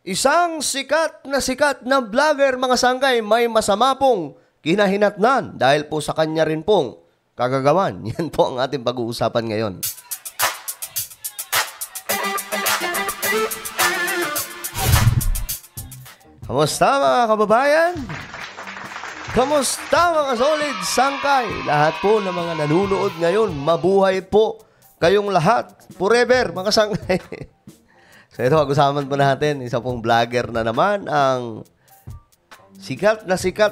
Isang sikat na vlogger mga sangkay may masama pong kinahinatnan dahil po sa kanya rin pong kagagawan. Yan po ang ating pag-uusapan ngayon. Kamusta mga kababayan? Kamusta mga solid sangkay? Lahat po ng mga nanunood ngayon, mabuhay po kayong lahat. Forever mga sangkay. So ito, pag-usapan po natin, isa pong vlogger na naman ang sikat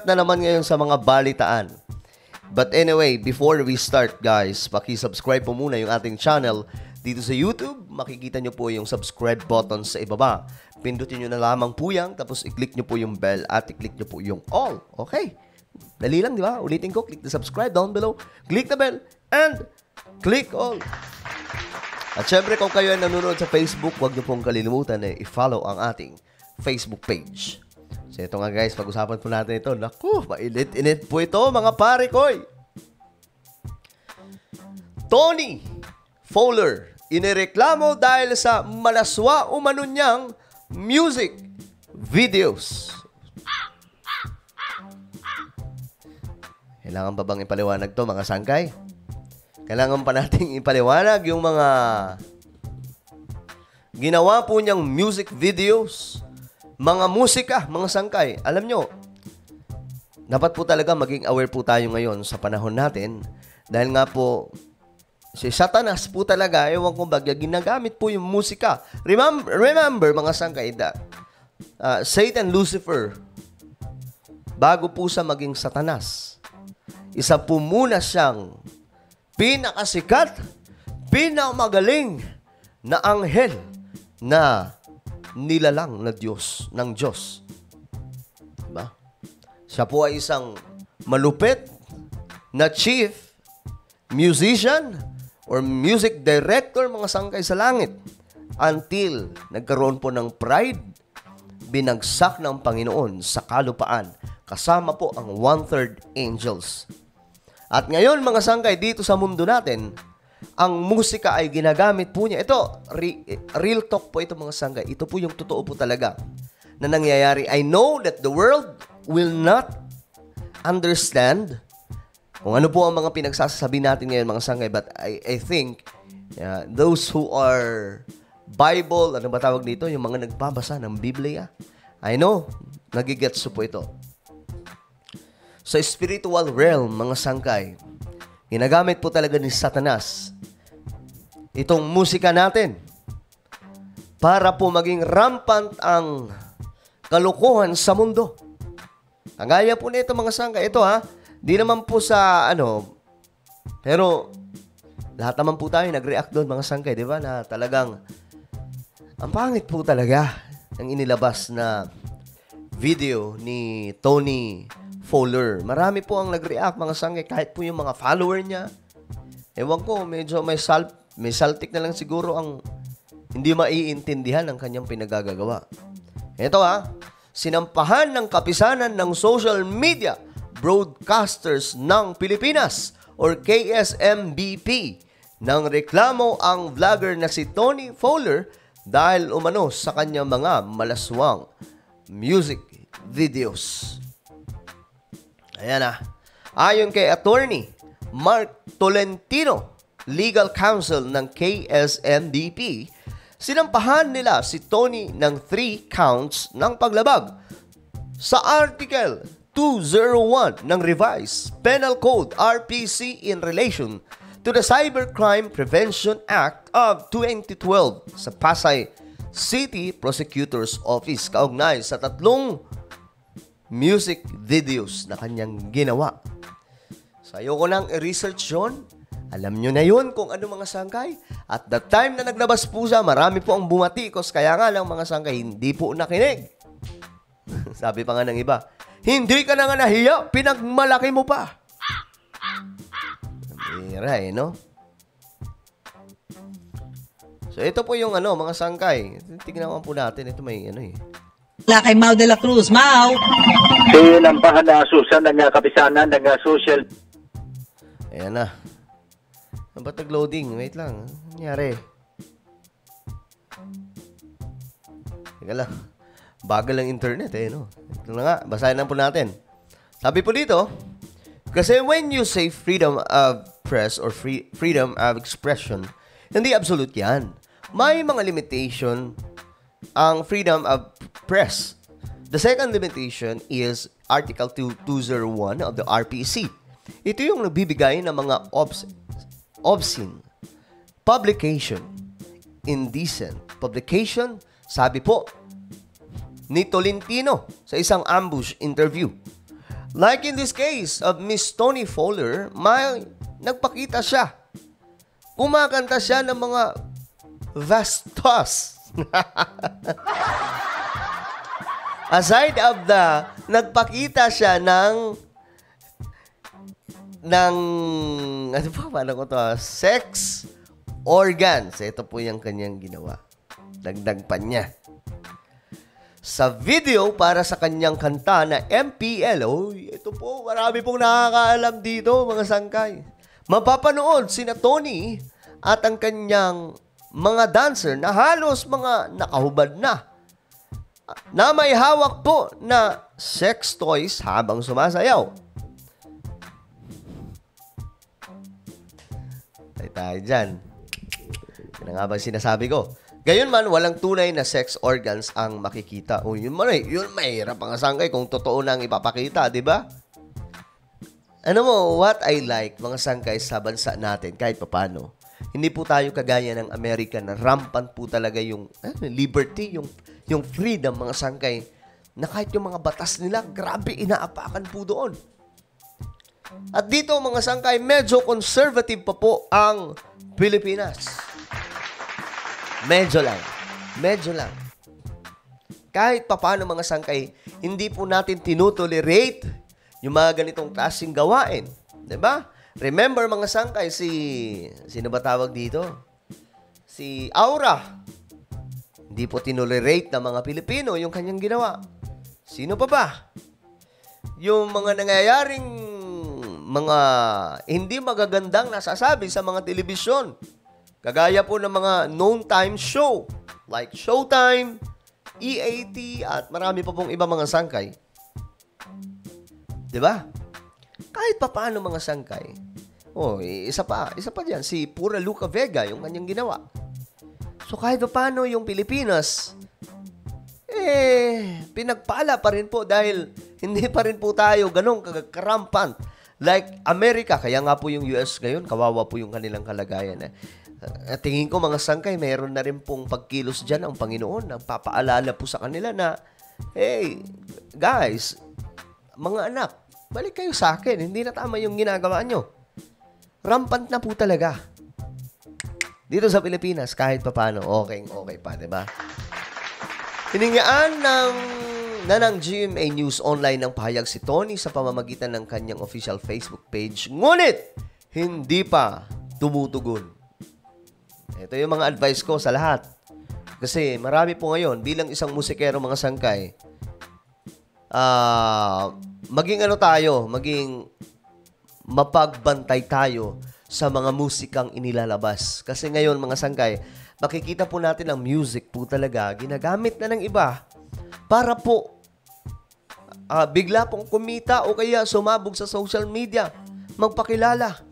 na naman ngayon sa mga balitaan. But anyway, before we start guys, paki-subscribe po muna yung ating channel dito sa YouTube. Makikita nyo po yung subscribe button sa ibaba. Pindutin nyo na lamang po yan, tapos i-click nyo po yung bell at i-click nyo po yung all. Okay? Dali lang, di ba? Ulitin ko, click the subscribe down below, click the bell, and click all. At syempre, kung kayo ay nanonood sa Facebook, huwag nyo pong kalilimutan na i-follow ang ating Facebook page. So ito nga guys, pag-usapan po natin ito. Naku, mainit-init po ito mga pare koy. Tony Fowler, inireklamo dahil sa malaswa umano niyang music videos. Kailangan pa bang ipaliwanag to mga sangkay? Kailangan pa nating ipaliwanag yung mga ginawa po niyang music videos, mga musika, mga sangkay. Alam nyo, dapat po talaga maging aware po tayo ngayon sa panahon natin dahil nga po, si Satanas po talaga, ewan kong bagya, ginagamit po yung musika. Remember mga sangkay, Satan, Lucifer, bago po sa maging Satanas, isa po muna siyang pinakasikat, pinakamagaling na anghel na nilalang na Diyos, ng Diyos. Diba? Siya po ay isang malupit na chief musician or music director mga sangkay sa langit until nagkaroon po ng pride, binagsak ng Panginoon sa kalupaan kasama po ang 1/3 angels. At ngayon mga sangkay, dito sa mundo natin, ang musika ay ginagamit po niya. Ito, real talk po ito mga sangkay. Ito po yung totoo po talaga na nangyayari. I know that the world will not understand kung ano po ang mga pinagsasabi natin ngayon mga sangkay. But I think those who are Bible, ano ba tawag dito? Yung mga nagbabasa ng Biblia. I know, nagigets po ito. Sa spiritual realm, mga sangkay, ginagamit po talaga ni Satanas itong musika natin para po maging rampant ang kalokohan sa mundo. Kagaya po nito mga sangkay. Ito di naman po sa pero lahat naman po tayo nag-react doon mga sangkay, di ba? Na talagang ang pangit po talaga ang inilabas na video ni Tony Fowler. Marami po ang nag-react mga sangkay, kahit po yung mga follower niya. Ewan ko, medyo may saltik na lang siguro ang hindi maiintindihan ng kanyang pinagagagawa. Ito sinampahan ng kapisanan ng social media broadcasters ng Pilipinas or KSMBP ng reklamo ang vlogger na si Tony Fowler dahil umano sa kanyang mga malaswang music videos. Ayan ayon kay Attorney Mark Tolentino, Legal Counsel ng KSMDP, sinampahan nila si Tony ng 3 counts ng paglabag sa Article 201 ng Revised Penal Code RPC in relation to the Cybercrime Prevention Act of 2012 sa Pasay City Prosecutor's Office kaugnay sa 3 music videos na kanyang ginawa. So ayoko nang i-research yun. Alam nyo na yun kung ano mga sangkay. At the time na naglabas po siya, marami po ang bumatikos. Kaya nga lang mga sangkay, hindi po nakinig. Sabi pa nga ng iba, hindi ka na nga nahiya, pinagmalaki mo pa. Mira no? So ito po yung mga sangkay. Tignan po natin. Ito may kay Mau de la Cruz. Mau! Sinampahan na Susan ng kapisanan ng social. Ayan na. Ba't nag-loading? Wait lang. Ano nangyari? Teka lang. Bagal ng internet no? Ito na nga, basahin lang po natin. Sabi po dito, kasi when you say freedom of press or freedom of expression, hindi absolute yan. May mga limitation ang freedom of press. The second limitation is Article 201 of the RPC. Ito yung nagbibigay ng mga obscene publication, indecent publication, sabi po ni Tolentino sa isang ambush interview. Like in this case of Miss Toni Fowler, may nagpakita siya. Kumakanta siya ng mga vastos. Aside of the, nagpakita siya ng ano pa, paano ko to? Sex organs. Ito po yung kanyang ginawa. Dagdag pa niya. Sa video para sa kanyang kanta na MPL, ito po, marami pong nakakaalam dito, mga sangkay. Mapapanood sina Tony at ang kanyang mga dancer na halos mga nakahubad na may hawak po na sex toys habang sumasayaw. Tayo dyan. Yan nga bang sinasabi ko? Gayon man, walang tunay na sex organs ang makikita. Yun mahirap ang sangkay kung totoo na ang ipapakita, di ba? Ano mo, what I like, mga sangkay sa bansa natin, kahit papano, hindi po tayo kagaya ng Amerika na rampant po talaga yung liberty, yung freedom, mga sangkay, na kahit yung mga batas nila, grabe, inaapakan po doon. At dito, mga sangkay, medyo conservative pa po ang Pilipinas. Medyo lang. Kahit papaano, mga sangkay, hindi po natin tinutolerate yung mga ganitong klaseng gawain. Diba? Remember, mga sangkay, sino ba tawag dito? Si Aura. Hindi po tinolerate ng mga Pilipino yung kanyang ginawa. Sino pa ba? Yung mga nangyayaring mga hindi magagandang nasasabi sa mga telebisyon. Kagaya po ng mga known time show like Showtime, EAT, at marami pa pong iba mga sangkay. Diba? Kahit pa paano, mga sangkay. Isa pa dyan, si Pura Luca Vega, yung kanyang ginawa. So kahit pa paano yung Pilipinas, pinagpala pa rin po dahil hindi pa rin po tayo ganong karampant like Amerika. Kaya nga po yung US ngayon, kawawa po yung kanilang kalagayan. At tingin ko, mga sangkay, mayroon na rin pong pagkilos dyan ang Panginoon. Nagpapaalala po sa kanila na, hey, guys, mga anak, balik kayo sa akin. Hindi na tama yung ginagawa nyo. Rampant na po talaga. Dito sa Pilipinas, kahit pa paano, okay pa, diba? Hiningaan ng GMA News Online ng pahayag si Tony sa pamamagitan ng kanyang official Facebook page. Ngunit, hindi pa tumutugon. Ito yung mga advice ko sa lahat. Kasi marami po ngayon, bilang isang musikero, mga sangkay, maging mapagbantay tayo sa mga musikang inilalabas. Kasi ngayon, mga sangkay, makikita po natin ang music po talaga, ginagamit na ng iba para po bigla pong kumita o kaya sumabog sa social media, magpakilala.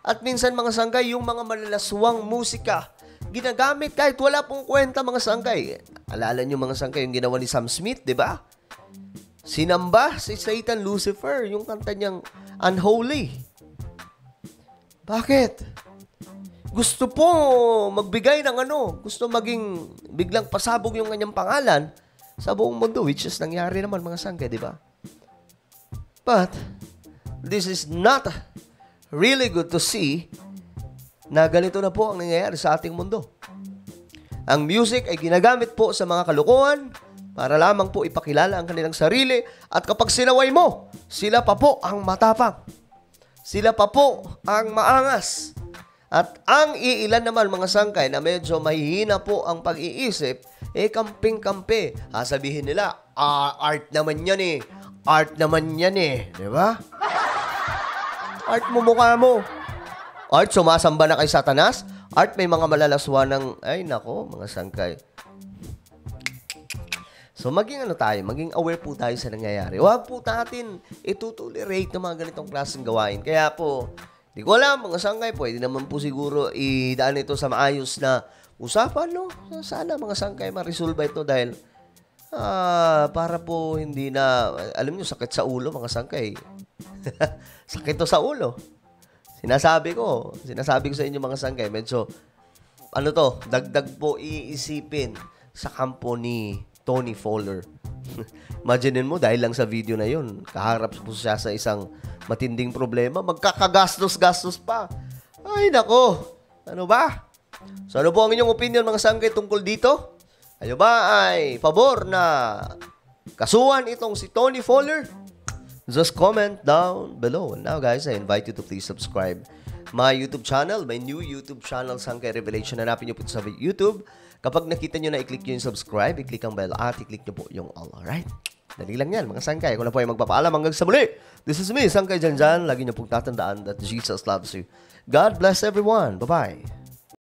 At minsan, mga sangkay, yung mga malalaswang musika, ginagamit kahit wala pong kwenta, mga sangkay. Alala nyo, mga sangkay, yung ginawa ni Sam Smith, di ba? Sinamba si Satan Lucifer, yung kanta niyang Unholy. Bakit? Gusto po magbigay ng gusto maging biglang pasabog yung kanyang pangalan sa buong mundo, which is nangyari naman, mga sangkay, di ba? But, this is not really good to see na ganito na po ang nangyayari sa ating mundo. Ang music ay ginagamit po sa mga kalokohan para lamang po ipakilala ang kanilang sarili, at kapag sinaway mo, sila pa po ang matapang. Sila pa po ang maangas. At ang iilan naman, mga sangkay, na medyo mahihina po ang pag-iisip, kamping-kampi. Sabihin nila, art naman yan eh. Art naman yan eh. Di ba? Art mo mukha mo. Art, sumasamba na kay Satanas. Art, may mga malalaswa ng, ay nako, mga sangkay. So, maging aware po tayo sa nangyayari. Huwag po natin itutolerate ng mga ganitong klaseng gawain. Kaya po, di ko alam, mga sangkay, pwede naman po siguro idaan ito sa maayos na usapan, no? Sana mga sangkay ma-resolve ito dahil para po hindi na, alam nyo, sakit sa ulo, mga sangkay. Sakit to sa ulo. Sinasabi ko sa inyo mga sangkay, medyo, dagdag po iisipin sa kampo ni Tony Fowler. Imaginin mo, dahil lang sa video na yun, kaharap po siya sa isang matinding problema, magkakagastos-gastos pa. Ay, nako. Ano ba? So, ano po ang inyong opinion, mga sangkay, tungkol dito? Kayo ba ay pabor na kasuhan itong si Tony Fowler? Just comment down below. And now, guys, I invite you to please subscribe my YouTube channel, my new YouTube channel, Sangkay Revelation. Hanapin nyo po sa YouTube. Kapag nakita nyo na, i-click nyo yung subscribe, i-click ang bell at i-click nyo po yung all. Alright? Dali lang yan, mga Sangkay. Ako na po ay magpapaalam hanggang sa muli. This is me, Sangkay Janjan. Lagi nyo pong tatandaan that Jesus loves you. God bless everyone. Bye-bye.